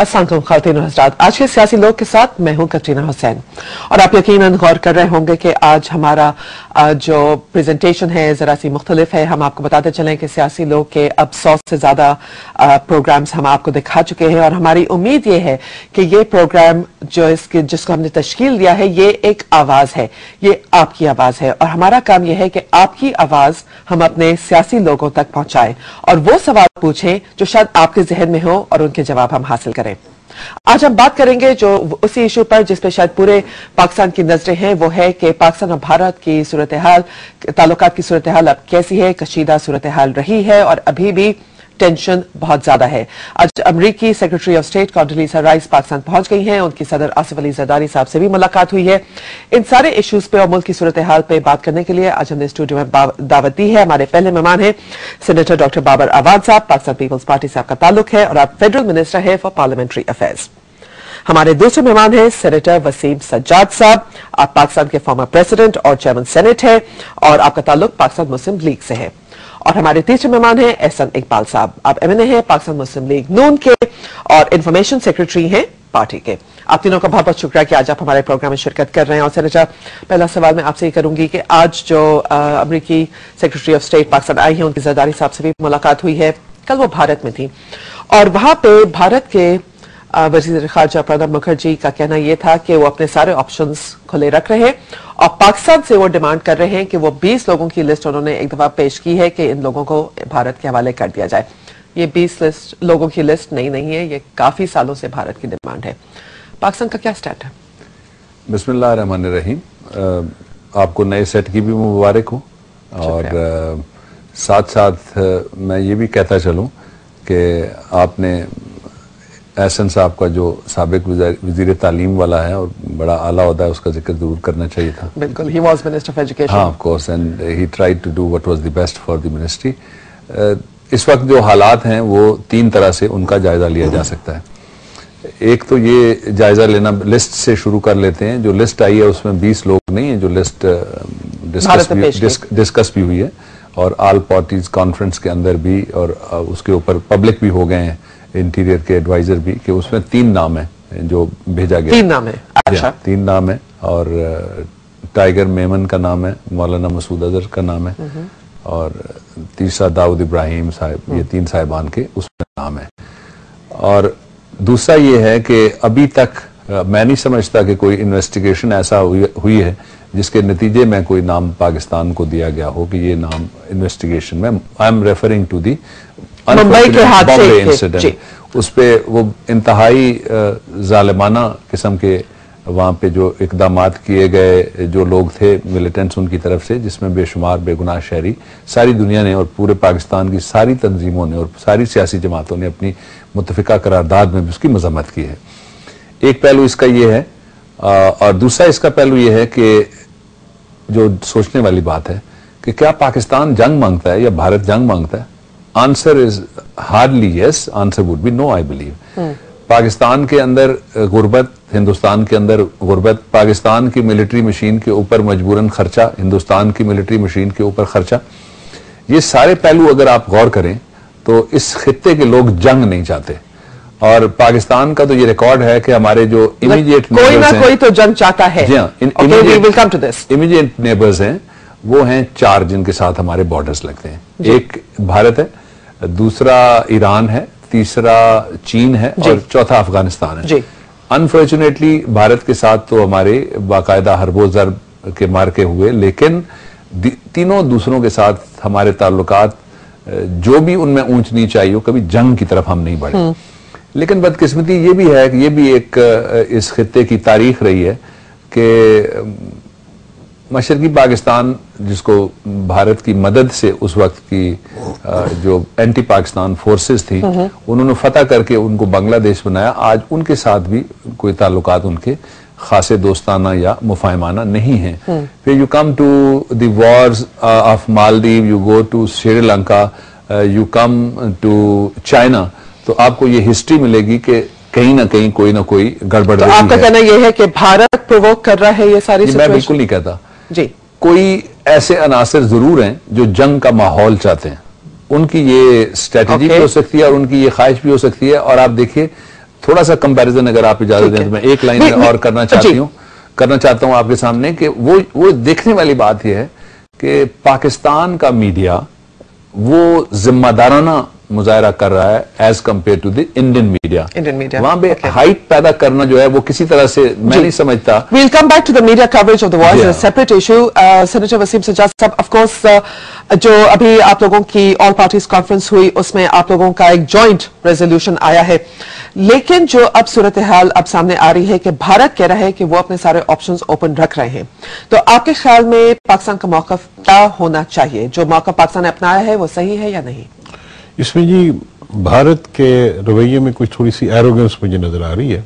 अस्सलाम ख़वातीन और हज़रात, आज के सियासी लोग के साथ मैं हूं कटरीना हुसैन। और आप यकीनन गौर कर रहे होंगे कि आज हमारा जो प्रेजेंटेशन है ज़रा सी मुख्तलिफ है। हम आपको बताते चलें कि सियासी लोग के अब 100 से ज़्यादा प्रोग्राम्स हम आपको दिखा चुके हैं और हमारी उम्मीद ये है कि ये प्रोग्राम जिसको हमने तश्कील दिया है ये एक आवाज़ है, ये आपकी आवाज़ है और हमारा काम यह है कि आपकी आवाज़ हम अपने सियासी लोगों तक पहुंचाएं और वो सवाल पूछें जो शायद आपके जहन में हो और उनके जवाब हम हासिल करें। आज हम बात करेंगे जो उसी इशू पर जिस पे शायद पूरे पाकिस्तान की नजरें हैं, वो है कि पाकिस्तान और भारत की सूरत हाल, ताल्लुकात की सूरत हाल अब कैसी है, कशीदा सूरत हाल रही है और अभी भी टेंशन बहुत ज्यादा है। आज अमरीकी secretary of state Condoleezza Rice Pakistan पहुंच गई हैं, उनकी सदर आसिफ अली जरदारी साहब से भी मुलाकात हुई है। इन सारे इश्यूज पे और मुल्क की सूरत हाल पे बात करने के लिए आज हमने स्टूडियो में दावत दी है। हमारे पहले मेहमान हैं सेनेटर डॉक्टर बाबर अवाद साहब, पाकिस्तान पीपल्स पार्टी से आपका ताल्लुक है और आप फेडरल मिनिस्टर है फॉर पार्लियामेंट्री अफेयर्स। हमारे दूसरे मेहमान हैं सेनेटर वसीम सज्जाद साहब, आप पाकिस्तान के फॉर्मर प्रेसिडेंट और चेयरमैन सेनेट है और आपका ताल्लुक पाकिस्तान मुस्लिम लीग से है। और हमारे तीसरे मेहमान हैं एहसन इकबाल साहब, आप एमएनए हैं पाकिस्तान मुस्लिम लीग नून के और इंफॉर्मेशन सेक्रेटरी हैं पार्टी के। आप तीनों का बहुत बहुत शुक्रिया कि आज आप हमारे प्रोग्राम में शिरकत कर रहे हैं। और सेनेटर, पहला सवाल मैं आपसे ये करूंगी कि आज जो अमरीकी सेक्रेटरी ऑफ स्टेट पाकिस्तान आई हैं, उनकी जरदारी साहब से भी मुलाकात हुई है, कल वो भारत में थी और वहां पे भारत के वजीर खारजा प्रणब मुखर्जी का कहना यह था कि वो अपने सारे ऑप्शंस खुले रख रहे हैं और पाकिस्तान से वो डिमांड कर रहे हैं कि वो 20 लोगों की लिस्ट उन्होंने एक दफा पेश की है कि इन लोगों को भारत के हवाले कर दिया जाए। ये 20 लोगों की लिस्ट नहीं है, ये काफी सालों से भारत की डिमांड है। पाकिस्तान का क्या स्टैंड है? बिस्मिल्लाह रहमान रहीम, आपको नए सेट की भी मुबारक हो और साथ साथ मैं ये भी कहता चलूं कि आपने एहसन साहब का जो साबिक वजीर तालीम वाला है और बड़ा आला ओहदा है, उसका जिक्र जरूर करना चाहिए था। बिल्कुल, he was minister of education. हाँ, of course, and he tried to do what was the best for the ministry. इस वक्त जो हालात हैं वो 3 तरह से उनका जायजा लिया जा सकता है। एक तो ये जायजा लेना, लिस्ट से शुरू कर लेते हैं। जो लिस्ट आई है उसमें 20 लोग नहीं है, जो लिस्ट डिस्कस भी हुई है और ऑल पार्टीज कॉन्फ्रेंस के अंदर भी और उसके ऊपर पब्लिक भी हो गए हैं, इंटीरियर के एडवाइजर भी, कि उसमें 3 नाम है जो भेजा गया। 3 नाम है? अच्छा, 3 नाम है और टाइगर मेमन का नाम है, मौलाना मसूद अजहर का नाम है और तीसरा दाऊद इब्राहिम साहब, ये 3 साहिबान के उसमें नाम है। और दूसरा ये है कि अभी तक मैं नहीं समझता कि कोई इन्वेस्टिगेशन ऐसा हुई है जिसके नतीजे में कोई नाम पाकिस्तान को दिया गया हो कि ये नाम इन्वेस्टिगेशन में, I am referring to the Mumbai के हादसे इंसिडेंट, उस पे वो इंतहाई जालिमाना किस्म के वहां पे जो इकदामात किए गए, जो लोग थे मिलिटेंट्स उनकी तरफ से, जिसमें बेशुमार बेगुनाह शहरी सारी दुनिया ने और पूरे पाकिस्तान की सारी तंजीमों ने और सारी सियासी जमातों ने अपनी मुत्तफिका करारदाद में भी उसकी मजम्मत की है। एक पहलू इसका ये है और दूसरा इसका पहलू ये है कि जो सोचने वाली बात है कि क्या पाकिस्तान जंग मांगता है या भारत जंग मांगता है? Answer is hardly yes, answer would be no, I believe. Pakistan के अंदर गुर्बत, हिंदुस्तान के अंदर गुर्बत, पाकिस्तान की मिलिट्री मशीन के ऊपर मजबूरन खर्चा, हिंदुस्तान की मिलिट्री मशीन के ऊपर खर्चा, ये सारे पहलू अगर आप गौर करें तो इस खित्ते के लोग जंग नहीं चाहते। और पाकिस्तान का तो ये रिकॉर्ड है कि हमारे जो इमीडिएट कोई ना कोई तो जंग चाहता है। जी हाँ, इमीडिएट नेबर्स हैं वो हैं 4 जिनके साथ हमारे बॉर्डर्स लगते हैं। एक भारत है, दूसरा ईरान है, तीसरा चीन है और चौथा अफगानिस्तान है। अनफॉर्चुनेटली भारत के साथ तो हमारे बाकायदा हरबो ज़रब के मार्के हुए, लेकिन तीनों दूसरों के साथ हमारे ताल्लुकात जो भी उनमें ऊंच नीच आई हो, कभी जंग की तरफ हम नहीं बढ़े। लेकिन बदकिस्मती ये भी है कि ये भी एक इस खित्ते की तारीख रही है कि मशरकी पाकिस्तान, जिसको भारत की मदद से उस वक्त की जो एंटी पाकिस्तान फोर्सेस थी, उन्होंने फतह करके उनको बांग्लादेश बनाया। आज उनके साथ भी कोई ताल्लुकात उनके खासे दोस्ताना या मुफाहिमाना नहीं है। फिर you come to the wars of Maldives, you go to Sri Lanka, you come to China, तो आपको ये हिस्ट्री मिलेगी कि कहीं ना कहीं कोई ना कोई गड़बड़ रही है। आपका कहना यह है कि भारत प्रोवोक कर रहा है ये सारी सिचुएशन? मैं बिल्कुल नहीं कहता जी। कोई ऐसे अनासर जरूर हैं जो जंग का माहौल चाहते हैं, उनकी ये स्ट्रेटेजी भी हो सकती है और उनकी ये ख्वाहिश भी हो सकती है। और आप देखिए تھوڑا سا کمپیریزن اگر آپ اجازت دیں تو میں ایک لائن میں اور کرنا چاہتا ہوں آپ کے سامنے کہ وہ دیکھنے والی بات یہ ہے کہ پاکستان کا میڈیا وہ ذمہ دارانہ مظاہرہ کر رہا ہے as compare to the Indian media. وہاں پہ ہائپ پیدا کرنا جو ہے وہ کسی طرح سے میں نہیں سمجھتا. We'll come back to the media coverage of the war, a separate issue. Senator Wasim Sajjad صاحب, of course جو ابھی آپ لوگوں کی all parties conference ہوئی اس میں آپ لوگوں کا ایک joint resolution آیا ہے, لیکن جو اب صورتحال اب سامنے آ رہی ہے کہ بھارت کہہ رہا ہے کہ وہ اپنے سارے آپشنز اوپن رکھ رہے ہیں, تو آپ کے خیال میں پاکستان کا موقف کیا ہونا چاہیے؟ جو موقف پاکستان نے اپنایا ہے وہ صحیح ہے یا نہیں؟ اس میں جی بھارت کے رویے میں کچھ تھوڑی سی ایروگنس مجھے نظر آ رہی ہے.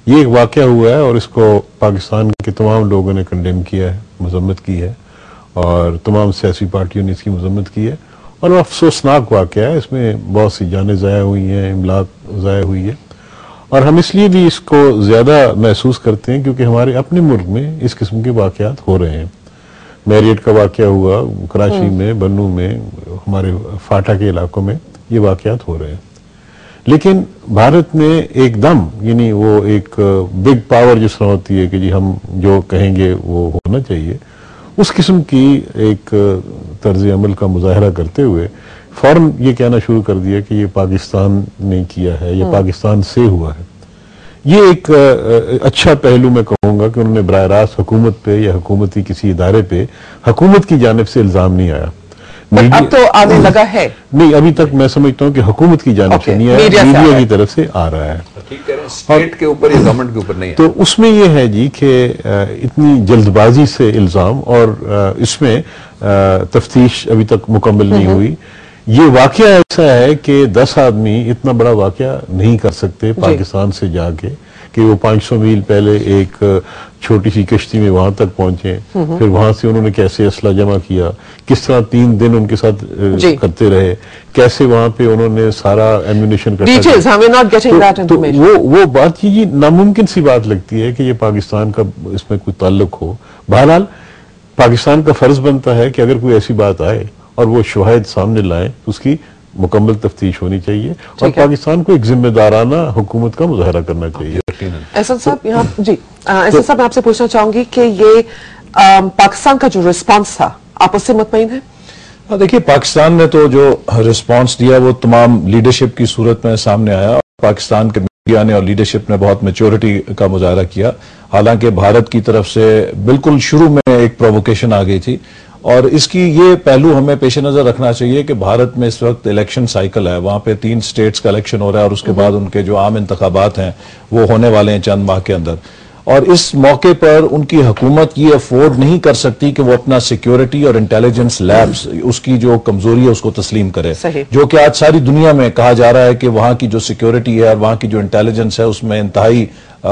یہ ایک واقعہ ہوا ہے اور اس کو پاکستان کے تمام لوگوں نے کنڈیم کیا ہے, مذمت کی ہے, اور تمام سیاسی پارٹیوں نے اس کی مذمت کی ہے, اور وہ افسوسناک واقعہ ہے. اس میں بہت سی جانیں ضائع ہوئی ہیں, املاک ضائع ہوئی ہے, اور ہم اس لیے بھی اس کو زیادہ محسوس کرتے ہیں کیونکہ ہمارے اپنے ملک میں اس قسم کے واقعات ہو رہے ہیں. میریٹ کا واقعہ ہوا کراچی میں, بنو میں, ہمارے فاٹا کے علاقوں میں یہ واقعات ہو رہے ہیں. لیکن بھارت نے ایک دم, یعنی وہ ایک بگ پاور جس طرح ہوتی ہے کہ جی ہم جو کہیں گے وہ ہونا چاہیے, اس قسم کی ایک طرز عمل کا مظاہرہ کرتے ہوئے فوراً یہ کہنا شروع کر دیا کہ یہ پاکستان نے کیا ہے, یہ پاکستان سے ہوا ہے. یہ ایک اچھا پہلو میں کہوں گا کہ انہوں نے براہ راست حکومت پہ یا حکومتی کسی ادارے پہ حکومت کی جانب سے الزام نہیں آیا. اب تو آنے لگا ہے نہیں, ابھی تک میں سمجھتا ہوں کہ حکومت کی جانب سے نہیں آیا, میڈیا کی طرف سے آ رہا ہے. اسٹیٹ کے اوپر یا گورنمنٹ کے اوپر نہیں ہے. تو اس میں یہ ہے جی کہ اتنی جلد بازی سے الزام, اور اس میں تفتیش ابھی تک مکمل نہیں ہوئی. یہ واقعہ ایسا ہے کہ 10 آدمی اتنا بڑا واقعہ نہیں کر سکتے پاکستان سے جا کے, کہ وہ 500 میل پہلے ایک چھوٹی سی کشتی میں وہاں تک پہنچے, پھر وہاں سے انہوں نے کیسے اسلحہ جمع کیا, کس طرح 3 دن ان کے ساتھ کرتے رہے, کیسے وہاں پہ انہوں نے سارا ایمونیشن تو وہ بات یہ ناممکن سی بات لگتی ہے کہ یہ پاکستان کا اس میں کوئی تعلق ہو. بہرحال پاکستان کا فرض بنتا ہے کہ اگر کوئی ایسی بات آئے اور وہ شواہد سامنے لائیں تو اس کی مکمل تفتیش ہونی چاہیے, اور پاکستان کو ایک ذمہ دارانہ حکومت کا مظاہرہ کرنا چاہیے. احسان صاحب یہاں جی, احسان صاحب میں آپ سے پوچھنا چاہوں گی کہ یہ پاکستان کا جو رسپانس تھا آپ اس سے مطمئن ہیں؟ دیکھیے, پاکستان نے تو جو رسپانس دیا وہ تمام لیڈرشپ کی صورت میں سامنے آیا. پاکستان کے میڈیا نے اور لیڈرشپ نے بہت میچورٹی کا مظاہرہ کیا, حالانکہ بھارت کی طرف سے بالکل شروع میں ایک پرووکیشن آ گئی تھی. اور اس کی یہ پہلو ہمیں پیش نظر رکھنا چاہیے کہ بھارت میں اس وقت الیکشن سائیکل ہے, وہاں پہ 3 سٹیٹس کا الیکشن ہو رہا ہے, اور اس کے بعد ان کے جو عام انتخابات ہیں وہ ہونے والے ہیں چند ماہ کے اندر. اور اس موقع پر ان کی حکومت یہ افورڈ نہیں کر سکتی کہ وہ اپنا سیکیورٹی اور انٹیلیجنس لیبز, اس کی جو کمزوری ہے اس کو تسلیم کرے, جو کہ آج ساری دنیا میں کہا جا رہا ہے کہ وہاں کی جو سیکیورٹی ہے اور وہاں کی جو انٹیلیجنس ہے اس میں انتہائی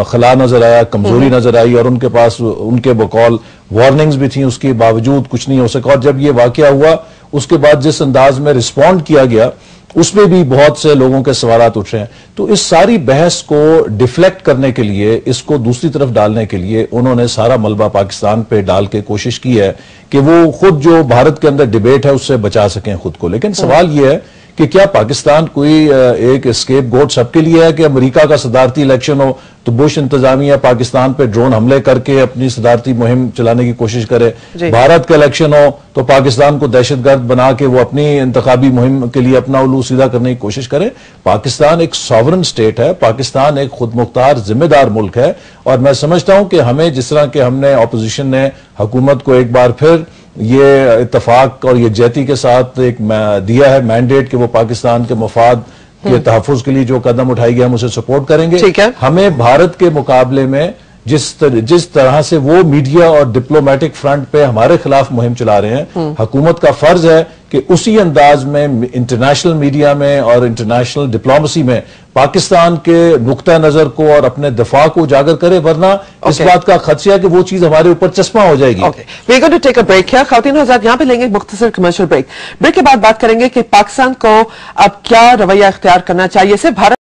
خلا نظر آیا, کمزوری نظر آئی, اور ان کے پاس ان کے بقول وارننگز بھی تھیں, اس کے باوجود کچھ نہیں ہو سکا. اور جب یہ واقعہ ہوا اس کے بعد جس انداز میں رسپونڈ کیا گیا اس میں بھی بہت سے لوگوں کے سوالات اٹھ رہے ہیں. تو اس ساری بحث کو ڈیفلیکٹ کرنے کے لیے, اس کو دوسری طرف ڈالنے کے لیے انہوں نے سارا ملبہ پاکستان پہ ڈال کے کوشش کی ہے کہ وہ خود جو بھارت کے اندر ڈیبیٹ ہے اس سے بچا سکیں خود کو. لیکن سوال یہ ہے کہ کیا پاکستان کوئی ایک اسکیپ گوٹ سب کے لیے ہے کہ امریکہ کا صدارتی الیکشن ہو تو بش انتظامیہ پاکستان پہ ڈرون حملے کر کے اپنی صدارتی مہم چلانے کی کوشش کرے, بھارت کا الیکشن ہو تو پاکستان کو دہشت گرد بنا کے وہ اپنی انتخابی مہم کے لیے اپنا الو سیدھا کرنے کی کوشش کرے؟ پاکستان ایک ساورن سٹیٹ ہے, پاکستان ایک خود مختار ذمہ دار ملک ہے, اور میں سمجھتا ہوں کہ ہمیں جس طرح کہ ہم نے اپوزیشن نے حکومت کو ایک بار پھر یہ اتفاق اور یہ جہتی کے ساتھ ایک دیا ہے مینڈیٹ کہ وہ پاکستان کے مفاد کے تحفظ کے لیے جو قدم اٹھائی گیا ہم اسے سپورٹ کریں گے. ہمیں بھارت کے مقابلے میں جس طرح سے وہ میڈیا اور ڈپلومیٹک فرنٹ پہ ہمارے خلاف مہم چلا رہے ہیں, حکومت کا فرض ہے کہ اسی انداز میں انٹرنیشنل میڈیا میں اور انٹرنیشنل ڈپلومیسی میں پاکستان کے نقطہ نظر کو اور اپنے دفاع کو اجاگر کرے, ورنہ اس بات کا خدشہ ہے کہ وہ چیز ہمارے اوپر چشمہ ہو جائے گی. We're going to take a break here. خواتین و حضرات, یہاں پہ لیں گے مختصر کمرشل بریک. بریک کے بعد بات کریں گے کہ پاکستان کو اب کیا رویہ اختیار کرنا چاہیے. صرف بھارت